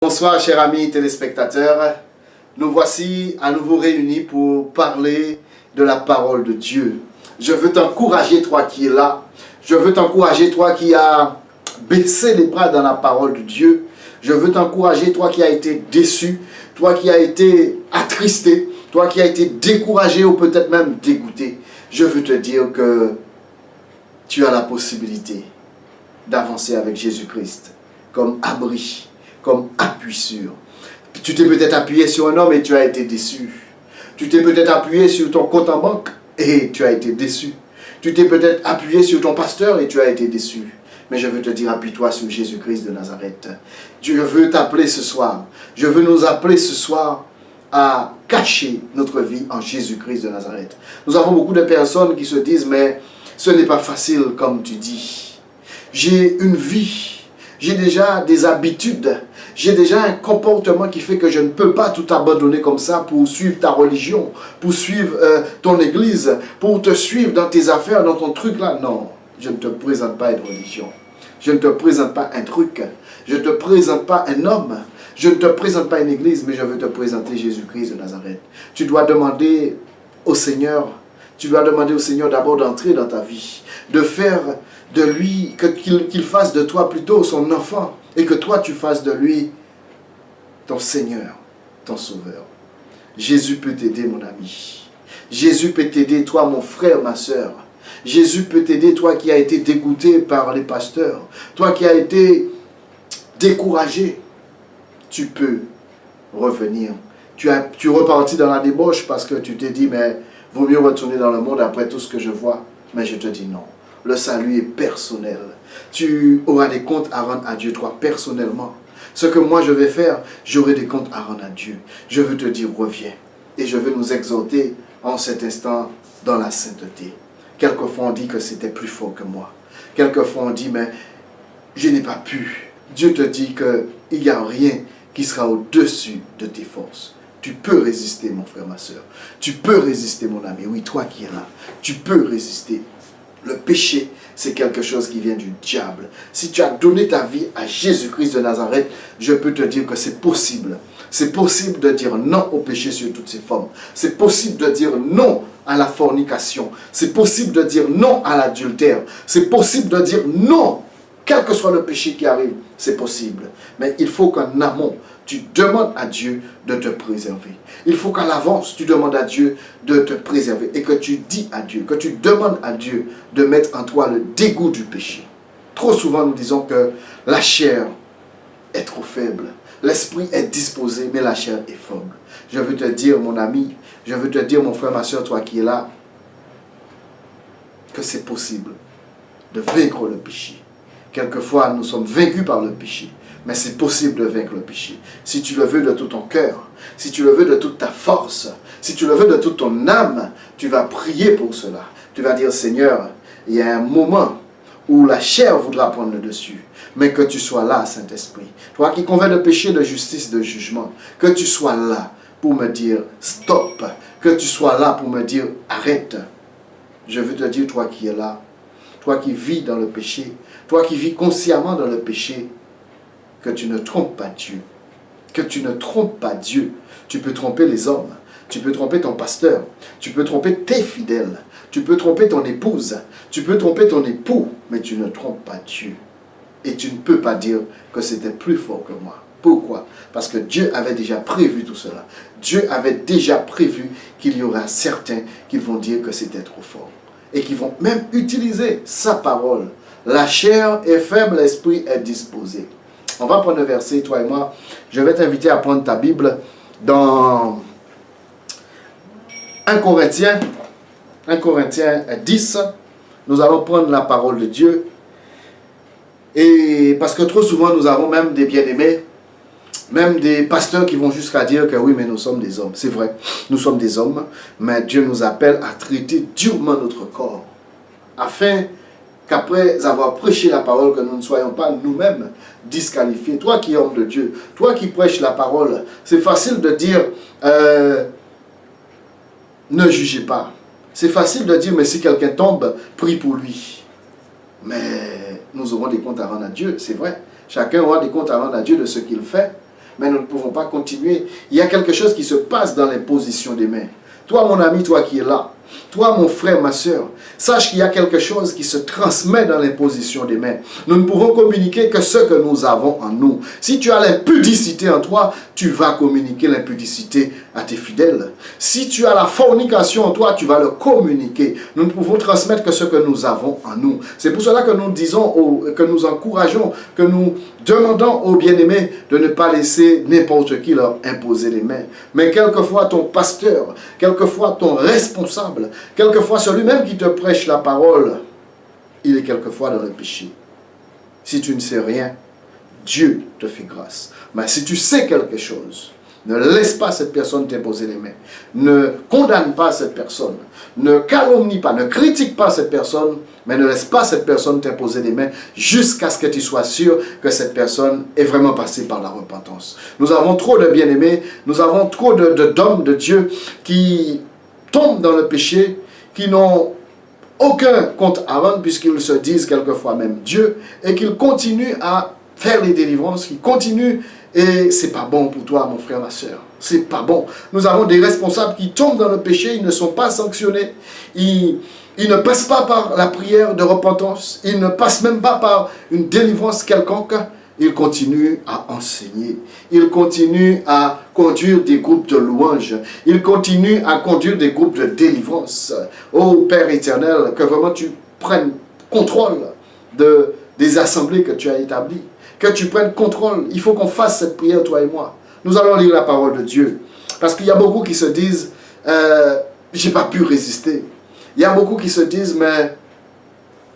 Bonsoir chers amis téléspectateurs, nous voici à nouveau réunis pour parler de la parole de Dieu. Je veux t'encourager toi qui es là, je veux t'encourager toi qui as baissé les bras dans la parole de Dieu, je veux t'encourager toi qui as été déçu, toi qui as été attristé, toi qui as été découragé ou peut-être même dégoûté. Je veux te dire que tu as la possibilité d'avancer avec Jésus-Christ comme abri, comme appui sûr. Tu t'es peut-être appuyé sur un homme et tu as été déçu. Tu t'es peut-être appuyé sur ton compte en banque et tu as été déçu. Tu t'es peut-être appuyé sur ton pasteur et tu as été déçu. Mais je veux te dire, appuie-toi sur Jésus-Christ de Nazareth. Dieu veut t'appeler ce soir. Je veux nous appeler ce soir à cacher notre vie en Jésus-Christ de Nazareth. Nous avons beaucoup de personnes qui se disent, mais ce n'est pas facile comme tu dis. J'ai une vie. J'ai déjà des habitudes, j'ai déjà un comportement qui fait que je ne peux pas tout abandonner comme ça pour suivre ta religion, pour suivre ton église, pour te suivre dans tes affaires, dans ton truc là. Non, je ne te présente pas une religion, je ne te présente pas un truc, je ne te présente pas un homme, je ne te présente pas une église, mais je veux te présenter Jésus-Christ de Nazareth. Tu dois demander au Seigneur, d'abord d'entrer dans ta vie, de faire de lui, qu'il fasse de toi plutôt son enfant, et que toi tu fasses de lui ton Seigneur, ton Sauveur. Jésus peut t'aider, mon ami. Jésus peut t'aider, toi, mon frère, ma soeur. Jésus peut t'aider, toi qui as été dégoûté par les pasteurs, toi qui as été découragé. Tu peux revenir. Tu repartis dans la débauche parce que tu t'es dit, mais vaut mieux retourner dans le monde après tout ce que je vois. Mais je te dis non. Le salut est personnel. Tu auras des comptes à rendre à Dieu, toi, personnellement. Ce que moi je vais faire, j'aurai des comptes à rendre à Dieu. Je veux te dire, reviens. Et je veux nous exhorter en cet instant dans la sainteté. Quelquefois on dit que c'était plus fort que moi. Quelquefois on dit, mais je n'ai pas pu. Dieu te dit qu'il n'y a rien qui sera au-dessus de tes forces. Tu peux résister, mon frère, ma soeur. Tu peux résister, mon ami. Oui, toi qui es là, tu peux résister. Le péché, c'est quelque chose qui vient du diable. Si tu as donné ta vie à Jésus-Christ de Nazareth, je peux te dire que c'est possible. C'est possible de dire non au péché sur toutes ses formes. C'est possible de dire non à la fornication. C'est possible de dire non à l'adultère. C'est possible de dire non, quel que soit le péché qui arrive. C'est possible. Mais il faut qu'en amont, tu demandes à Dieu de te préserver. Il faut qu'à l'avance, tu demandes à Dieu de te préserver et que tu dis à Dieu, que tu demandes à Dieu de mettre en toi le dégoût du péché. Trop souvent, nous disons que la chair est trop faible. L'esprit est disposé, mais la chair est faible. Je veux te dire, mon ami, je veux te dire, mon frère, ma soeur, toi qui es là, que c'est possible de vaincre le péché. Quelquefois, nous sommes vaincus par le péché. Mais c'est possible de vaincre le péché. Si tu le veux de tout ton cœur, si tu le veux de toute ta force, si tu le veux de toute ton âme, tu vas prier pour cela. Tu vas dire, Seigneur, il y a un moment où la chair voudra prendre le dessus. Mais que tu sois là, Saint-Esprit. Toi qui convaincs de péché, de justice, de jugement. Que tu sois là pour me dire, stop. Que tu sois là pour me dire, arrête. Je veux te dire, toi qui es là, toi qui vis dans le péché, toi qui vis consciemment dans le péché, que tu ne trompes pas Dieu. Que tu ne trompes pas Dieu. Tu peux tromper les hommes. Tu peux tromper ton pasteur. Tu peux tromper tes fidèles. Tu peux tromper ton épouse. Tu peux tromper ton époux. Mais tu ne trompes pas Dieu. Et tu ne peux pas dire que c'était plus fort que moi. Pourquoi? Parce que Dieu avait déjà prévu tout cela. Dieu avait déjà prévu qu'il y aura certains qui vont dire que c'était trop fort. Et qui vont même utiliser sa parole. La chair est faible, l'esprit est disposé. On va prendre un verset, toi et moi. Je vais t'inviter à prendre ta Bible dans 1 Corinthiens 10. Nous allons prendre la parole de Dieu. Et parce que trop souvent, nous avons même des bien-aimés, même des pasteurs qui vont jusqu'à dire que oui, mais nous sommes des hommes. C'est vrai, nous sommes des hommes, mais Dieu nous appelle à traiter durement notre corps, afin qu'après avoir prêché la parole, que nous ne soyons pas nous-mêmes disqualifiés. Toi qui es homme de Dieu, toi qui prêches la parole, c'est facile de dire ne jugez pas. C'est facile de dire mais si quelqu'un tombe, prie pour lui. Mais nous aurons des comptes à rendre à Dieu, c'est vrai. Chacun aura des comptes à rendre à Dieu de ce qu'il fait. mais nous ne pouvons pas continuer. Il y a quelque chose qui se passe dans l'imposition des mains. Toi, mon ami, toi qui es là, toi, mon frère, ma soeur, sache qu'il y a quelque chose qui se transmet dans l'imposition des mains. Nous ne pouvons communiquer que ce que nous avons en nous. Si tu as l'impudicité en toi, tu vas communiquer l'impudicité à tes fidèles. Si tu as la fornication en toi, tu vas le communiquer. Nous ne pouvons transmettre que ce que nous avons en nous. C'est pour cela que nous disons, que nous encourageons, que nous demandons aux bien-aimés de ne pas laisser n'importe qui leur imposer les mains. Mais quelquefois ton pasteur, quelquefois ton responsable, quelquefois celui-même qui te prêche la parole, il est quelquefois dans le péché. Si tu ne sais rien, Dieu te fait grâce. Mais si tu sais quelque chose, ne laisse pas cette personne t'imposer les mains. Ne condamne pas cette personne. Ne calomnie pas, ne critique pas cette personne, mais ne laisse pas cette personne t'imposer les mains jusqu'à ce que tu sois sûr que cette personne est vraiment passée par la repentance. Nous avons trop de bien-aimés, nous avons trop d'hommes de Dieu qui tombent dans le péché, qui n'ont aucun compte à rendre puisqu'ils se disent quelquefois même Dieu et qu'ils continuent à faire les délivrances, qu'ils continuent. Et c'est pas bon pour toi, mon frère, ma soeur. C'est pas bon. Nous avons des responsables qui tombent dans le péché, ils ne sont pas sanctionnés. Ils ne passent pas par la prière de repentance. Ils ne passent même pas par une délivrance quelconque. Ils continuent à enseigner. Ils continuent à conduire des groupes de louanges. Ils continuent à conduire des groupes de délivrance. Ô Père éternel, que vraiment tu prennes contrôle des assemblées que tu as établies. Que tu prennes contrôle. Il faut qu'on fasse cette prière, toi et moi. Nous allons lire la parole de Dieu. Parce qu'il y a beaucoup qui se disent, j'ai pas pu résister. Il y a beaucoup qui se disent, mais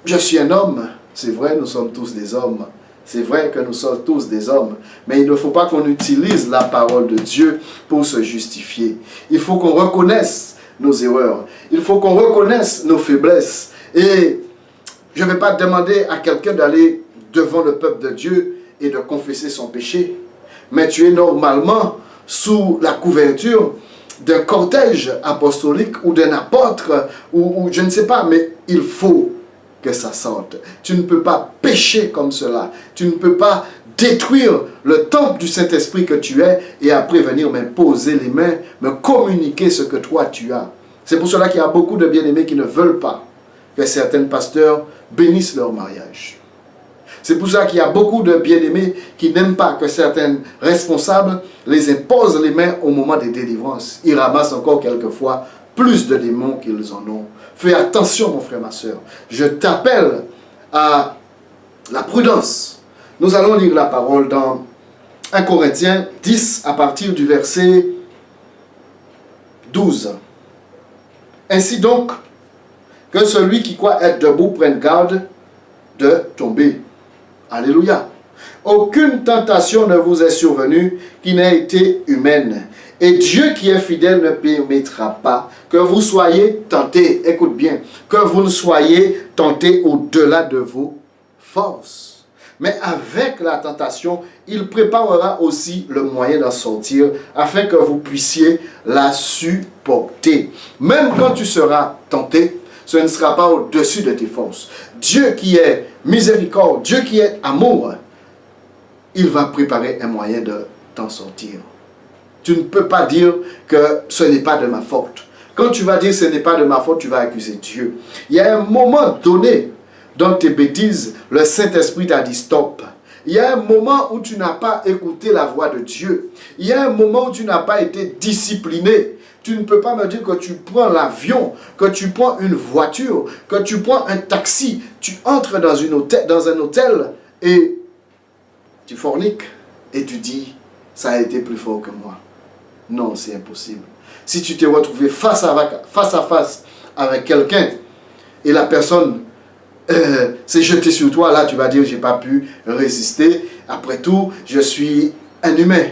je suis un homme. C'est vrai, nous sommes tous des hommes. C'est vrai que nous sommes tous des hommes. Mais il ne faut pas qu'on utilise la parole de Dieu pour se justifier. Il faut qu'on reconnaisse nos erreurs. Il faut qu'on reconnaisse nos faiblesses. Et je ne vais pas demander à quelqu'un d'aller devant le peuple de Dieu et de confesser son péché. Mais tu es normalement sous la couverture d'un cortège apostolique ou d'un apôtre ou je ne sais pas, mais il faut que ça sorte. Tu ne peux pas pécher comme cela. Tu ne peux pas détruire le temple du Saint-Esprit que tu es et après venir m'imposer les mains, me communiquer ce que toi tu as. C'est pour cela qu'il y a beaucoup de bien-aimés qui ne veulent pas que certains pasteurs bénissent leur mariage. C'est pour ça qu'il y a beaucoup de bien-aimés qui n'aiment pas que certains responsables les imposent les mains au moment des délivrances. Ils ramassent encore quelquefois plus de démons qu'ils en ont. Fais attention, mon frère, ma soeur. Je t'appelle à la prudence. Nous allons lire la parole dans 1 Corinthiens 10 à partir du verset 12. Ainsi donc, que celui qui croit être debout prenne garde de tomber. Alléluia. Aucune tentation ne vous est survenue qui n'ait été humaine. Et Dieu qui est fidèle ne permettra pas que vous soyez tentés. Écoute bien. Que vous ne soyez tentés au-delà de vos forces. Mais avec la tentation, il préparera aussi le moyen d'en sortir afin que vous puissiez la supporter. Même quand tu seras tenté, ce ne sera pas au-dessus de tes forces. Dieu qui est miséricorde, Dieu qui est amour, il va préparer un moyen de t'en sortir. Tu ne peux pas dire que ce n'est pas de ma faute. Quand tu vas dire ce n'est pas de ma faute, tu vas accuser Dieu. Il y a un moment donné dans tes bêtises, le Saint-Esprit t'a dit stop. Il y a un moment où tu n'as pas écouté la voix de Dieu. Il y a un moment où tu n'as pas été discipliné. Tu ne peux pas me dire que tu prends l'avion, que tu prends une voiture, que tu prends un taxi, tu entres dans un hôtel et tu forniques et tu dis, ça a été plus fort que moi. Non, c'est impossible. Si tu t'es retrouvé face à face avec quelqu'un et la personne s'est jetée sur toi, là tu vas dire, j'ai pas pu résister. Après tout, je suis un humain.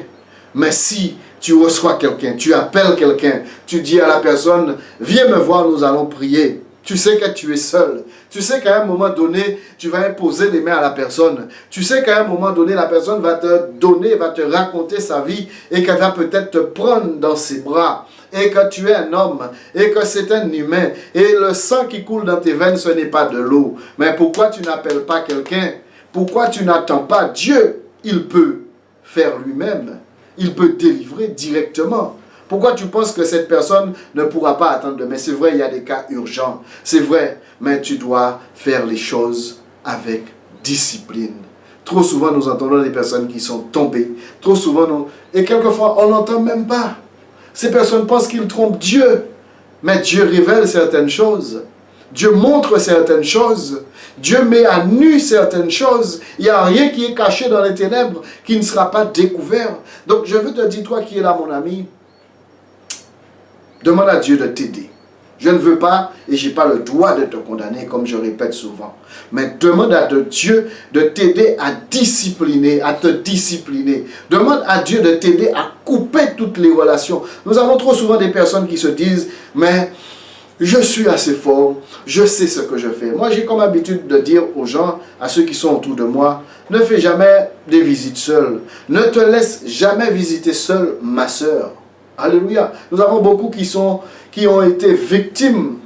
Mais si tu reçois quelqu'un, tu appelles quelqu'un, tu dis à la personne, viens me voir, nous allons prier. Tu sais que tu es seul. Tu sais qu'à un moment donné, tu vas imposer les mains à la personne. Tu sais qu'à un moment donné, la personne va te donner, va te raconter sa vie et qu'elle va peut-être te prendre dans ses bras. Et que tu es un homme et que c'est un humain. Et le sang qui coule dans tes veines, ce n'est pas de l'eau. Mais pourquoi tu n'appelles pas quelqu'un? Pourquoi tu n'attends pas Dieu? Il peut faire lui-même. Il peut délivrer directement. Pourquoi tu penses que cette personne ne pourra pas attendre demain? C'est vrai, il y a des cas urgents. C'est vrai, mais tu dois faire les choses avec discipline. Trop souvent, nous entendons des personnes qui sont tombées. Trop souvent, et quelquefois, on n'entend même pas. Ces personnes pensent qu'ils trompent Dieu. Mais Dieu révèle certaines choses. Dieu montre certaines choses. Dieu met à nu certaines choses. Il n'y a rien qui est caché dans les ténèbres qui ne sera pas découvert. Donc, je veux te dire, toi qui es là, mon ami, demande à Dieu de t'aider. Je ne veux pas, et je n'ai pas le droit de te condamner, comme je répète souvent. Mais demande à Dieu de t'aider à discipliner, à te discipliner. Demande à Dieu de t'aider à couper toutes les relations. Nous avons trop souvent des personnes qui se disent, mais je suis assez fort, je sais ce que je fais. Moi, j'ai comme habitude de dire aux gens, à ceux qui sont autour de moi, ne fais jamais des visites seules. Ne te laisse jamais visiter seule, ma sœur. Alléluia. Nous avons beaucoup qui ont été victimes,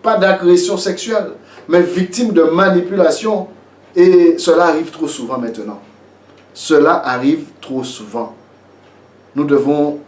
pas d'agression sexuelle, mais victimes de manipulation. Et cela arrive trop souvent maintenant. Cela arrive trop souvent. Nous devons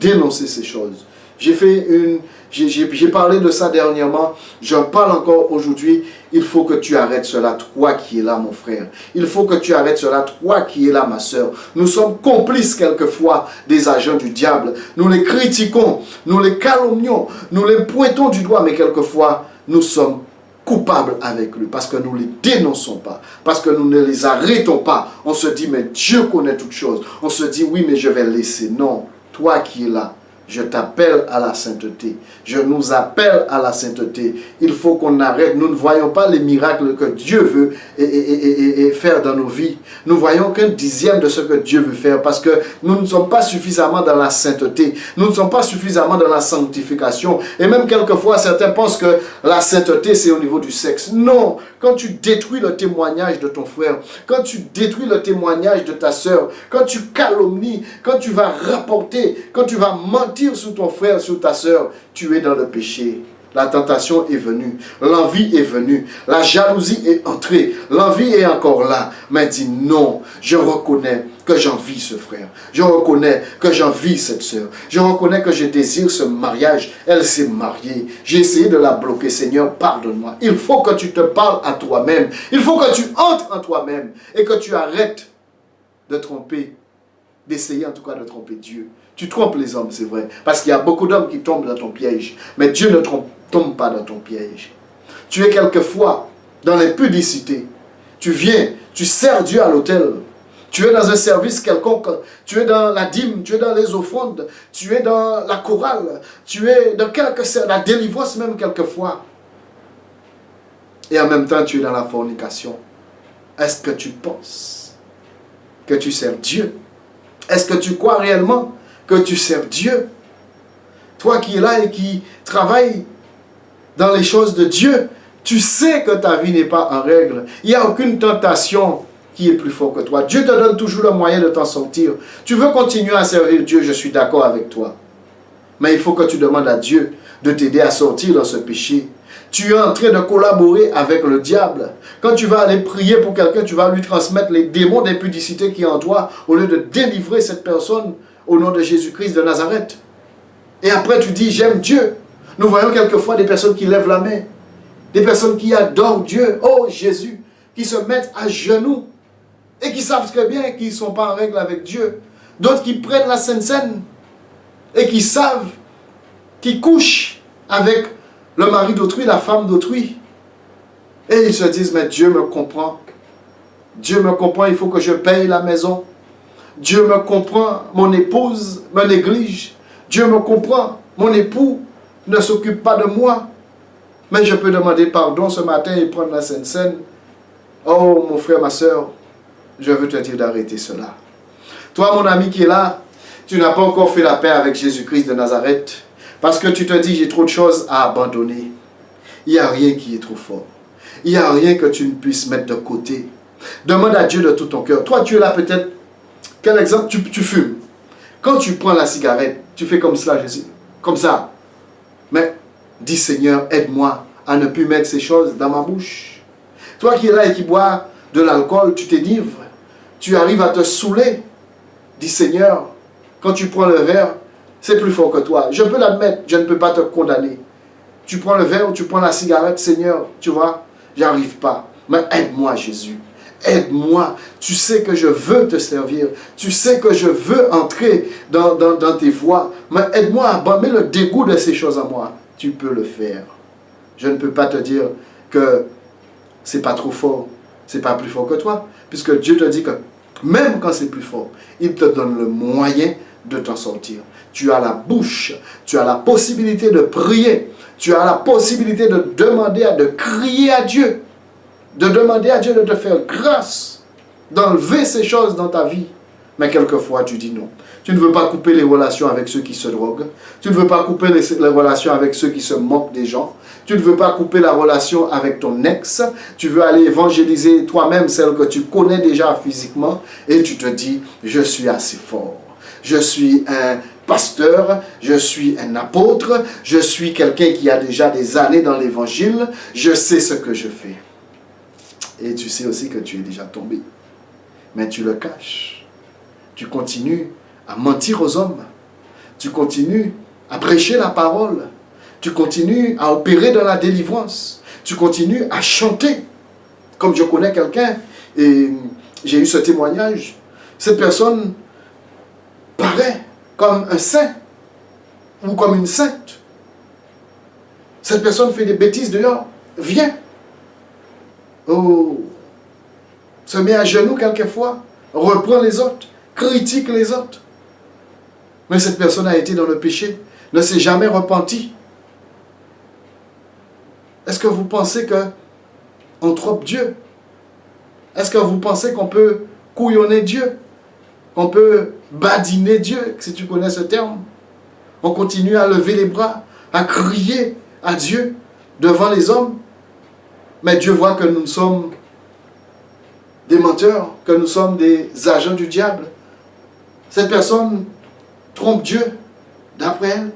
dénoncer ces choses. J'ai parlé de ça dernièrement, j'en parle encore aujourd'hui. Il faut que tu arrêtes cela, toi qui es là, mon frère. Il faut que tu arrêtes cela, toi qui es là, ma soeur. Nous sommes complices quelquefois des agents du diable. Nous les critiquons, nous les calomnions, nous les pointons du doigt, mais quelquefois, nous sommes coupables avec lui parce que nous ne les dénonçons pas, parce que nous ne les arrêtons pas. On se dit, mais Dieu connaît toutes choses. On se dit, oui, mais je vais laisser. Non, toi qui es là, je t'appelle à la sainteté. Je nous appelle à la sainteté. Il faut qu'on arrête. Nous ne voyons pas les miracles que Dieu veut et faire dans nos vies. Nous voyons qu'un dixième de ce que Dieu veut faire parce que nous ne sommes pas suffisamment dans la sainteté. Nous ne sommes pas suffisamment dans la sanctification. Et même quelquefois, certains pensent que la sainteté, c'est au niveau du sexe. Non. Quand tu détruis le témoignage de ton frère, quand tu détruis le témoignage de ta soeur, quand tu calomnies, quand tu vas rapporter, quand tu vas mentir sur ton frère, sur ta soeur, tu es dans le péché. La tentation est venue, l'envie est venue, la jalousie est entrée, l'envie est encore là. Mais dis non, je reconnais que j'envie ce frère, je reconnais que j'envie cette soeur, je reconnais que je désire ce mariage, elle s'est mariée, j'ai essayé de la bloquer, Seigneur, pardonne-moi. Il faut que tu te parles à toi-même, il faut que tu entres en toi-même et que tu arrêtes de tromper, d'essayer en tout cas de tromper Dieu. Tu trompes les hommes, c'est vrai, parce qu'il y a beaucoup d'hommes qui tombent dans ton piège, mais Dieu ne tombe pas dans ton piège. Tu es quelquefois dans l'impudicité. Tu viens, tu sers Dieu à l'autel. Tu es dans un service quelconque. Tu es dans la dîme, tu es dans les offrandes, tu es dans la chorale, tu es dans la délivrance même quelquefois. Et en même temps, tu es dans la fornication. Est-ce que tu penses que tu sers Dieu? Est-ce que tu crois réellement que tu sers Dieu? Toi qui es là et qui travaille dans les choses de Dieu, tu sais que ta vie n'est pas en règle. Il n'y a aucune tentation qui est plus fort que toi. Dieu te donne toujours le moyen de t'en sortir. Tu veux continuer à servir Dieu, je suis d'accord avec toi. Mais il faut que tu demandes à Dieu de t'aider à sortir dans ce péché. Tu es en train de collaborer avec le diable. Quand tu vas aller prier pour quelqu'un, tu vas lui transmettre les démons d'impudicité qui est en toi au lieu de délivrer cette personne au nom de Jésus-Christ de Nazareth. Et après tu dis, j'aime Dieu. Nous voyons quelquefois des personnes qui lèvent la main. Des personnes qui adorent Dieu. Oh Jésus. Qui se mettent à genoux. Et qui savent très bien qu'ils ne sont pas en règle avec Dieu. D'autres qui prennent la Sainte Seine. Et qui savent. Qui couchent avec le mari d'autrui, la femme d'autrui. Et ils se disent, mais Dieu me comprend. Dieu me comprend, il faut que je paye la maison. Dieu me comprend, mon épouse me néglige. Dieu me comprend, mon époux ne s'occupe pas de moi. Mais je peux demander pardon ce matin et prendre la Sainte Seine. Oh mon frère, ma soeur, je veux te dire d'arrêter cela. Toi mon ami qui est là, tu n'as pas encore fait la paix avec Jésus-Christ de Nazareth. Parce que tu te dis, j'ai trop de choses à abandonner. Il n'y a rien qui est trop fort. Il n'y a rien que tu ne puisses mettre de côté. Demande à Dieu de tout ton cœur. Toi, tu es là peut-être. Quel exemple? Tu fumes. Quand tu prends la cigarette, tu fais comme cela, Jésus. Comme ça. Mais dis, Seigneur, aide-moi à ne plus mettre ces choses dans ma bouche. Toi qui es là et qui bois de l'alcool, tu t'énivres. Tu arrives à te saouler. Dis, Seigneur, Quand tu prends le verre, c'est plus fort que toi. Je peux l'admettre, je ne peux pas te condamner. Tu prends le verre ou tu prends la cigarette, Seigneur, tu vois, j'arrive pas. Mais aide-moi, Jésus. Aide-moi. Tu sais que je veux te servir. Tu sais que je veux entrer dans tes voies. Mais aide-moi à bomber le dégoût de ces choses à moi. Tu peux le faire. Je ne peux pas te dire que c'est pas trop fort. C'est pas plus fort que toi. Puisque Dieu te dit que même quand c'est plus fort, il te donne le moyen de t'en sortir. Tu as la bouche. Tu as la possibilité de prier. Tu as la possibilité de demander, de crier à Dieu. De demander à Dieu de te faire grâce, d'enlever ces choses dans ta vie. Mais quelquefois, tu dis non. Tu ne veux pas couper les relations avec ceux qui se droguent. Tu ne veux pas couper les relations avec ceux qui se moquent des gens. Tu ne veux pas couper la relation avec ton ex. Tu veux aller évangéliser toi-même celle que tu connais déjà physiquement. Et tu te dis, je suis assez fort. Je suis un pasteur, je suis un apôtre, je suis quelqu'un qui a déjà des années dans l'évangile. Je sais ce que je fais. Et tu sais aussi que tu es déjà tombé. Mais tu le caches. Tu continues à mentir aux hommes. Tu continues à prêcher la parole. Tu continues à opérer dans la délivrance. Tu continues à chanter. Comme je connais quelqu'un, et j'ai eu ce témoignage, cette personne paraît comme un saint ou comme une sainte. Cette personne fait des bêtises dehors. Viens. Oh, se met à genoux quelquefois, reprend les autres, critique les autres. Mais cette personne a été dans le péché, ne s'est jamais repentie. Est-ce que vous pensez qu'on trompe Dieu? Est-ce que vous pensez qu'on peut couillonner Dieu? Qu'on peut badiner Dieu, si tu connais ce terme? On continue à lever les bras, à crier à Dieu devant les hommes. Mais Dieu voit que nous sommes des menteurs, que nous sommes des agents du diable. Cette personne trompe Dieu, d'après elle.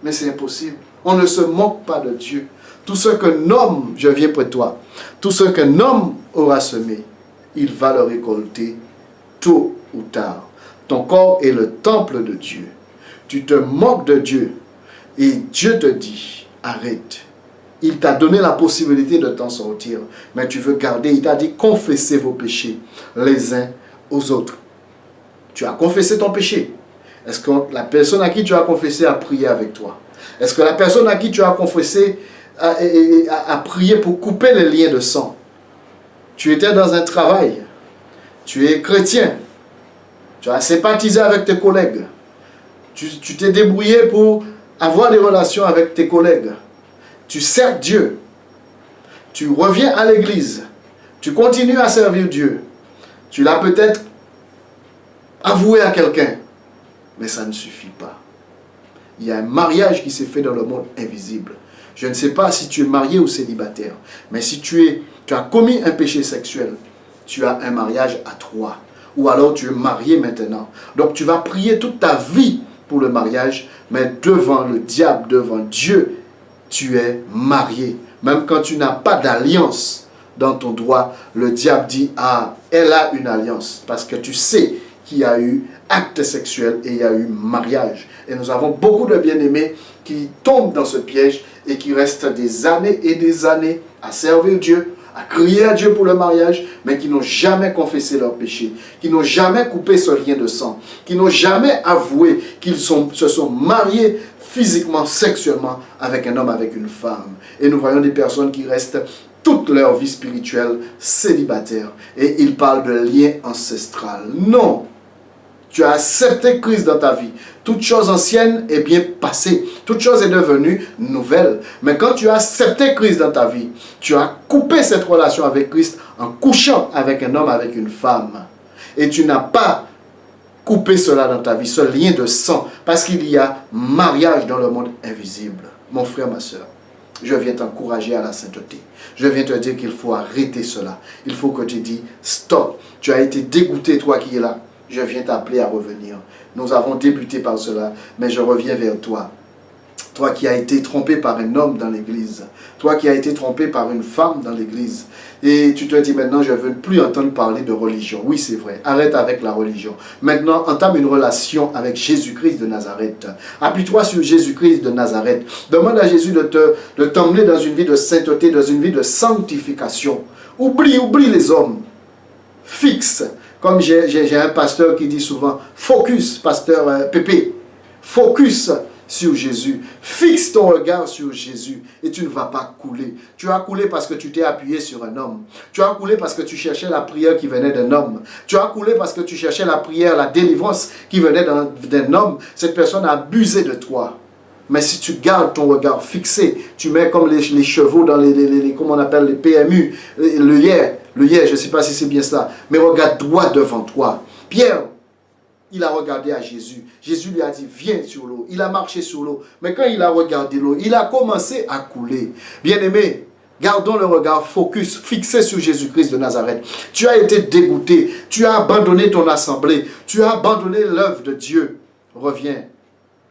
Mais c'est impossible. On ne se moque pas de Dieu. Tout ce qu'un homme, je viens près de toi, tout ce qu'un homme aura semé, il va le récolter tôt ou tard. Ton corps est le temple de Dieu. Tu te moques de Dieu et Dieu te dit, arrête. Il t'a donné la possibilité de t'en sortir, mais tu veux garder. Il t'a dit, confessez vos péchés les uns aux autres. Tu as confessé ton péché. Est-ce que la personne à qui tu as confessé a prié avec toi? Est-ce que la personne à qui tu as confessé a prié pour couper les liens de sang? Tu étais dans un travail. Tu es chrétien. Tu as sympathisé avec tes collègues. Tu t'es débrouillé pour avoir des relations avec tes collègues. Tu sers Dieu. Tu reviens à l'église. Tu continues à servir Dieu. Tu l'as peut-être avoué à quelqu'un. Mais ça ne suffit pas. Il y a un mariage qui s'est fait dans le monde invisible. Je ne sais pas si tu es marié ou célibataire. Mais si tu as commis un péché sexuel, tu as un mariage à trois. Ou alors tu es marié maintenant. Donc tu vas prier toute ta vie pour le mariage. Mais devant le diable, devant Dieu, tu es marié. Même quand tu n'as pas d'alliance dans ton droit, le diable dit, ah, elle a une alliance. Parce que tu sais qu'il y a eu acte sexuel et il y a eu mariage. Et nous avons beaucoup de bien-aimés qui tombent dans ce piège et qui restent des années et des années à servir Dieu, à crier à Dieu pour le mariage, mais qui n'ont jamais confessé leur péché, qui n'ont jamais coupé ce lien de sang, qui n'ont jamais avoué qu'ils se sont mariés physiquement, sexuellement avec un homme, avec une femme. Et nous voyons des personnes qui restent toute leur vie spirituelle célibataires. Et ils parlent de lien ancestral. Non! Tu as accepté Christ dans ta vie. Toute chose ancienne est bien passée. Toute chose est devenue nouvelle. Mais quand tu as accepté Christ dans ta vie, tu as coupé cette relation avec Christ en couchant avec un homme, avec une femme. Et tu n'as pas coupé cela dans ta vie, ce lien de sang. Parce qu'il y a mariage dans le monde invisible. Mon frère, ma soeur, je viens t'encourager à la sainteté. Je viens te dire qu'il faut arrêter cela. Il faut que tu dis stop. Tu as été dégoûté, toi qui es là. Je viens t'appeler à revenir. Nous avons débuté par cela, mais je reviens vers toi. Toi qui as été trompé par un homme dans l'église. Toi qui as été trompé par une femme dans l'église. Et tu te dis maintenant, je ne veux plus entendre parler de religion. Oui, c'est vrai. Arrête avec la religion. Maintenant, entame une relation avec Jésus-Christ de Nazareth. Appuie-toi sur Jésus-Christ de Nazareth. Demande à Jésus de t'emmener dans une vie de sainteté, dans une vie de sanctification. Oublie les hommes. Fixe. Comme j'ai un pasteur qui dit souvent, focus, pasteur Pépé. Focus sur Jésus. Fixe ton regard sur Jésus et tu ne vas pas couler. Tu as coulé parce que tu t'es appuyé sur un homme. Tu as coulé parce que tu cherchais la prière qui venait d'un homme. Tu as coulé parce que tu cherchais la prière, la délivrance qui venait d'un homme. Cette personne a abusé de toi. Mais si tu gardes ton regard fixé, tu mets comme les chevaux dans comment on appelle les PMU, le hier, je ne sais pas si c'est bien cela, mais regarde droit devant toi. Pierre, il a regardé à Jésus. Jésus lui a dit, viens sur l'eau. Il a marché sur l'eau. Mais quand il a regardé l'eau, il a commencé à couler. Bien-aimé, gardons le regard focus, fixé sur Jésus-Christ de Nazareth. Tu as été dégoûté. Tu as abandonné ton assemblée. Tu as abandonné l'œuvre de Dieu. Reviens,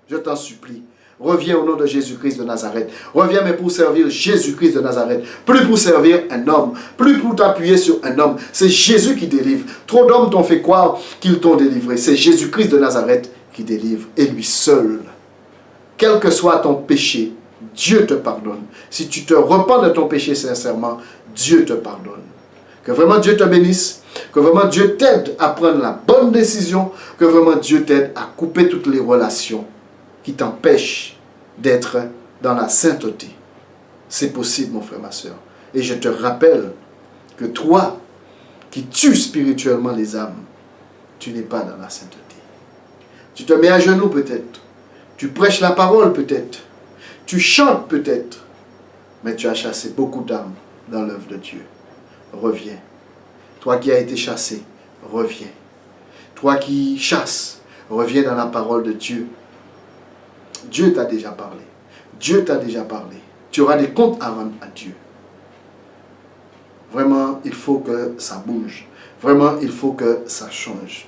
je t'en supplie. Reviens au nom de Jésus-Christ de Nazareth. Reviens mais pour servir Jésus-Christ de Nazareth. Plus pour servir un homme. Plus pour t'appuyer sur un homme. C'est Jésus qui délivre. Trop d'hommes t'ont fait croire qu'ils t'ont délivré. C'est Jésus-Christ de Nazareth qui délivre. Et lui seul. Quel que soit ton péché, Dieu te pardonne. Si tu te repens de ton péché sincèrement, Dieu te pardonne. Que vraiment Dieu te bénisse. Que vraiment Dieu t'aide à prendre la bonne décision. Que vraiment Dieu t'aide à couper toutes les relations qui t'empêche d'être dans la sainteté. C'est possible, mon frère, ma soeur. Et je te rappelle que toi, qui tues spirituellement les âmes, tu n'es pas dans la sainteté. Tu te mets à genoux peut-être. Tu prêches la parole peut-être. Tu chantes peut-être. Mais tu as chassé beaucoup d'âmes dans l'œuvre de Dieu. Reviens. Toi qui as été chassé, reviens. Toi qui chasses, reviens dans la parole de Dieu. Dieu t'a déjà parlé. Dieu t'a déjà parlé. Tu auras des comptes à rendre à Dieu. Vraiment, il faut que ça bouge. Vraiment, il faut que ça change.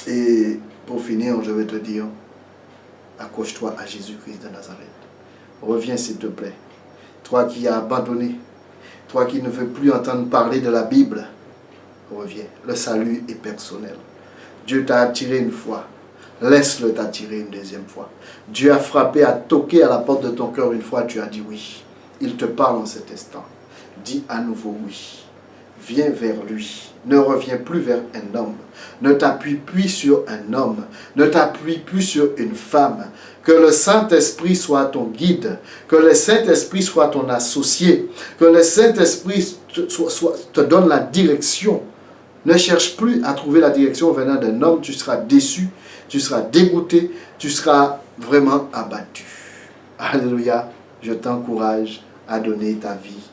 Et pour finir, je vais te dire, accroche-toi à Jésus-Christ de Nazareth. Reviens s'il te plaît. Toi qui as abandonné, toi qui ne veux plus entendre parler de la Bible, reviens. Le salut est personnel. Dieu t'a attiré une fois. Laisse-le t'attirer une deuxième fois. Dieu a frappé, a toqué à la porte de ton cœur une fois, tu as dit oui. Il te parle en cet instant. Dis à nouveau oui. Viens vers lui. Ne reviens plus vers un homme. Ne t'appuie plus sur un homme. Ne t'appuie plus sur une femme. Que le Saint-Esprit soit ton guide. Que le Saint-Esprit soit ton associé. Que le Saint-Esprit te donne la direction. Ne cherche plus à trouver la direction venant d'un homme. Tu seras déçu. Tu seras dégoûté, tu seras vraiment abattu. Alléluia, je t'encourage à donner ta vie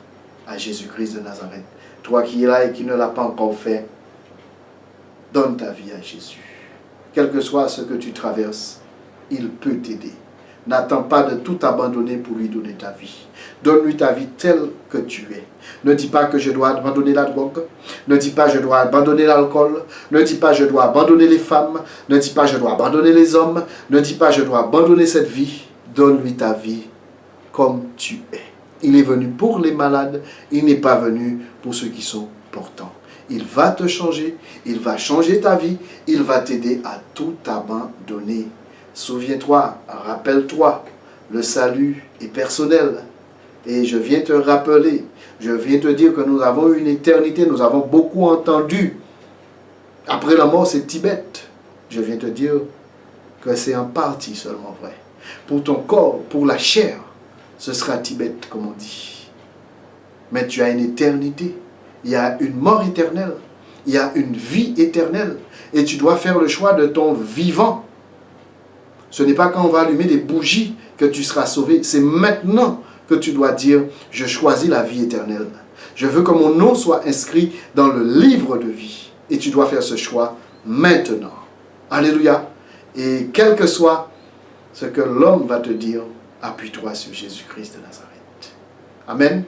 à Jésus-Christ de Nazareth. Toi qui es là et qui ne l'as pas encore fait, donne ta vie à Jésus. Quel que soit ce que tu traverses, il peut t'aider. N'attends pas de tout abandonner pour lui donner ta vie. Donne-lui ta vie telle que tu es. Ne dis pas que je dois abandonner la drogue. Ne dis pas je dois abandonner l'alcool. Ne dis pas je dois abandonner les femmes. Ne dis pas je dois abandonner les hommes. Ne dis pas je dois abandonner cette vie. Donne-lui ta vie comme tu es. Il est venu pour les malades. Il n'est pas venu pour ceux qui sont portants. Il va te changer. Il va changer ta vie. Il va t'aider à tout abandonner. Souviens-toi, rappelle-toi, le salut est personnel. Et je viens te rappeler, je viens te dire que nous avons une éternité, nous avons beaucoup entendu. Après la mort, c'est Tibet. Je viens te dire que c'est en partie seulement vrai. Pour ton corps, pour la chair, ce sera Tibet, comme on dit. Mais tu as une éternité. Il y a une mort éternelle. Il y a une vie éternelle. Et tu dois faire le choix de ton vivant. Ce n'est pas quand on va allumer des bougies que tu seras sauvé. C'est maintenant que tu dois dire, je choisis la vie éternelle. Je veux que mon nom soit inscrit dans le livre de vie. Et tu dois faire ce choix maintenant. Alléluia. Et quel que soit ce que l'homme va te dire, appuie-toi sur Jésus-Christ de Nazareth. Amen.